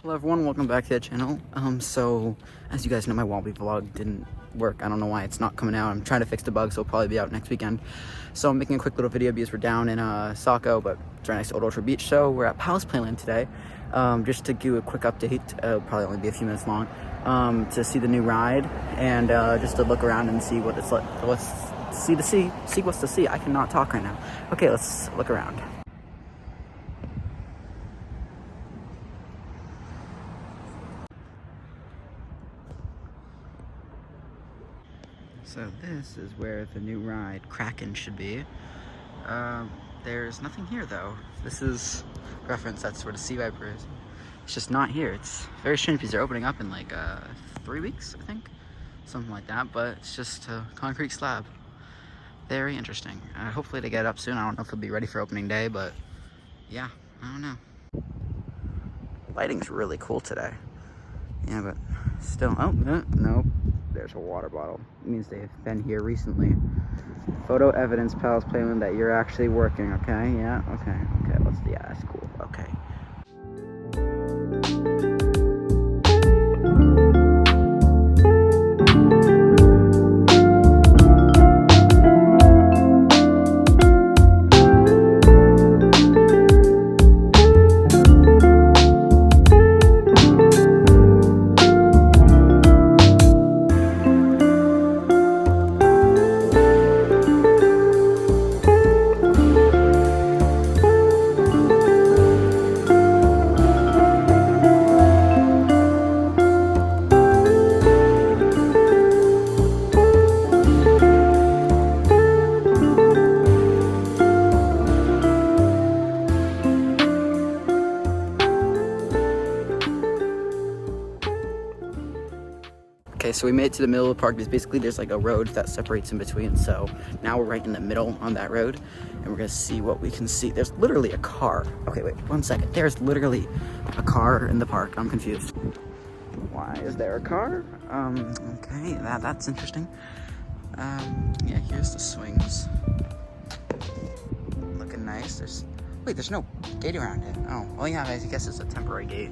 Hello everyone, welcome back to the channel. So as you guys know, my Wallaby vlog didn't work. I don't know why it's not coming out. I'm trying to fix the bug, so it'll probably be out next weekend. So I'm making a quick little video because we're down in Saco, but it's right next to Old Orchard Beach. So we're at Playland today. Just to give a quick update, it'll probably only be a few minutes long, to see the new ride and just to look around and see what it's like. See what's to see. I cannot talk right now. Okay, let's look around. So this is where the new ride, Kraken, should be. There's nothing here though. This is reference, that's where the Sea Viper is. It's just not here. It's very strange because they're opening up in like 3 weeks, I think. Something like that, but it's just a concrete slab. Very interesting. Hopefully they get it up soon. I don't know if it'll be ready for opening day, but yeah, I don't know. Lighting's really cool today. Yeah, but still, oh, no. There's a water bottle. It means they've been here recently. Photo evidence, Playland, that you're actually working, okay? Yeah, okay, yeah, that's cool, okay. Okay, so we made it to the middle of the park because basically there's like a road that separates in between. So now we're right in the middle on that road and we're gonna see what we can see. There's literally a car. Okay, wait, 1 second. There's literally a car in the park. I'm confused. Why is there a car? Okay, that's interesting. Yeah, here's the swings. Looking nice. There's no gate around it. Oh, well, yeah, I guess it's a temporary gate.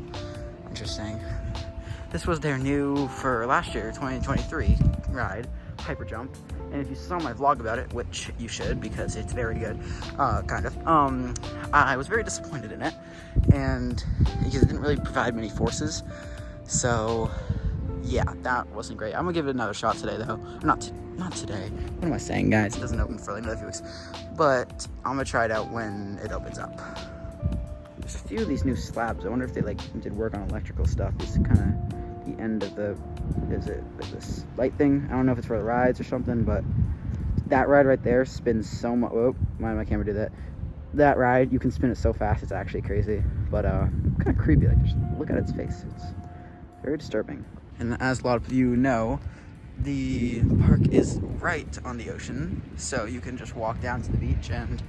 Interesting. This was their new, for last year, 2023 ride, Hyper Jump. And if you saw my vlog about it, which you should because it's very good, kind of, I was very disappointed in it. And because it didn't really provide many forces. So, yeah, that wasn't great. I'm gonna give it another shot today though. Not today. What am I saying, guys? It doesn't open for like another few weeks. But I'm gonna try it out when it opens up. There's a few of these new slabs. I wonder if they like did work on electrical stuff. It's kind of the end of the, is it like this light thing? I don't know if it's for the rides or something, but that ride right there spins so much. Whoa, why did my camera do that? That ride, you can spin it so fast, it's actually crazy. But kind of creepy, like just look at its face. It's very disturbing. And as a lot of you know, the park is right on the ocean, so you can just walk down to the beach and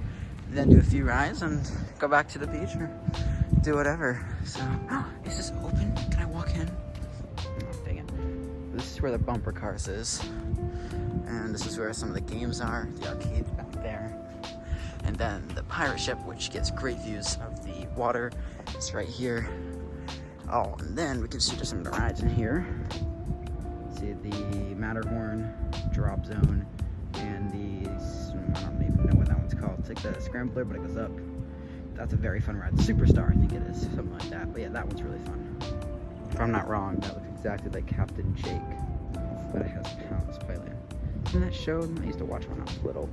then do a few rides and go back to the beach or do whatever. So, is this open? Can I walk in? Oh, dang it. This is where the bumper cars is. And this is where some of the games are. The arcade's back there. And then the pirate ship, which gets great views of the water, is right here. Oh, and then we can see just some of the rides in here. See the Matterhorn, Drop Zone, and the, I don't even know what that one's called. It's like the Scrambler, but it goes up. That's a very fun ride. Superstar, I think it is, something like that. But yeah, that one's really fun. If I'm not wrong, that looks exactly like Captain Jake, but it has Playland. Isn't that show? I used to watch when I was little.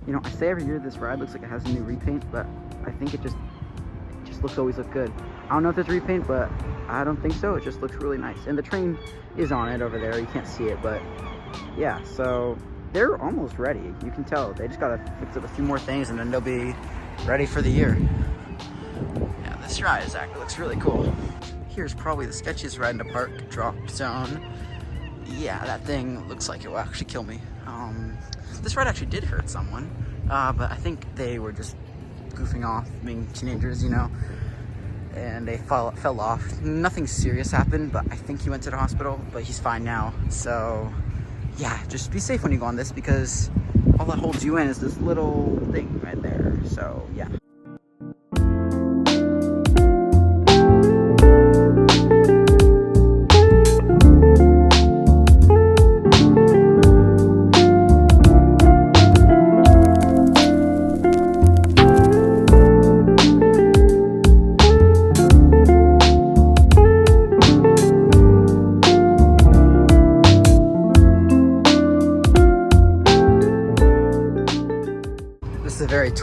You know, I say every year this ride looks like it has a new repaint, but I think it just always look good. I don't know if there's repaint, but I don't think so. It just looks really nice. And the train is on it over there. You can't see it, but yeah, so they're almost ready. You can tell. They just gotta fix up a few more things and then they'll be ready for the year. Yeah, this ride actually looks really cool. Here's probably the sketchiest ride in the park, Drop Zone. Yeah, that thing looks like it will actually kill me. This ride actually did hurt someone, but I think they were just goofing off, being teenagers, you know, and they fell off. Nothing serious happened, but I think he went to the hospital, but he's fine now. So yeah, just be safe when you go on this because all that holds you in is this little thing right there. So yeah.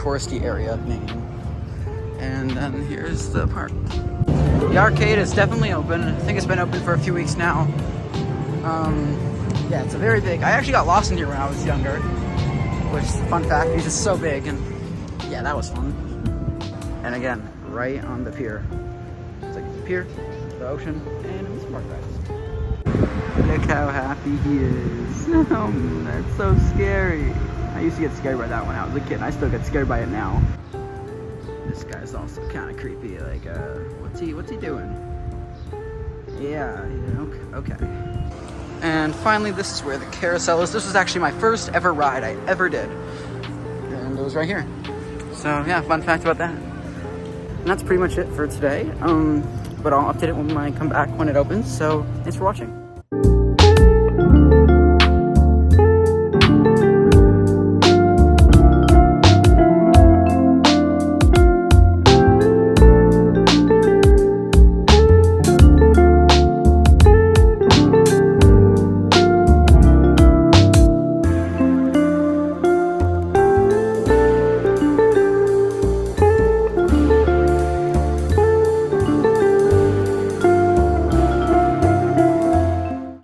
touristy area of Maine. And then here's the park. The arcade is definitely open. I think it's been open for a few weeks now. Yeah, it's a very big. I actually got lost in here when I was younger, which is a fun fact because it's so big, and yeah, that was fun. And again, right on the pier. It's like the pier, the ocean, and it's park rides. Look how happy he is. Oh, that's so scary. I used to get scared by that when I was a kid, and I still get scared by it now. This guy's also kind of creepy. Like, what's he doing? Yeah, okay. And finally, this is where the carousel is. This was actually my first ever ride I ever did, and it was right here. So yeah, fun fact about that. And that's pretty much it for today. But I'll update it when I come back when it opens. So thanks for watching.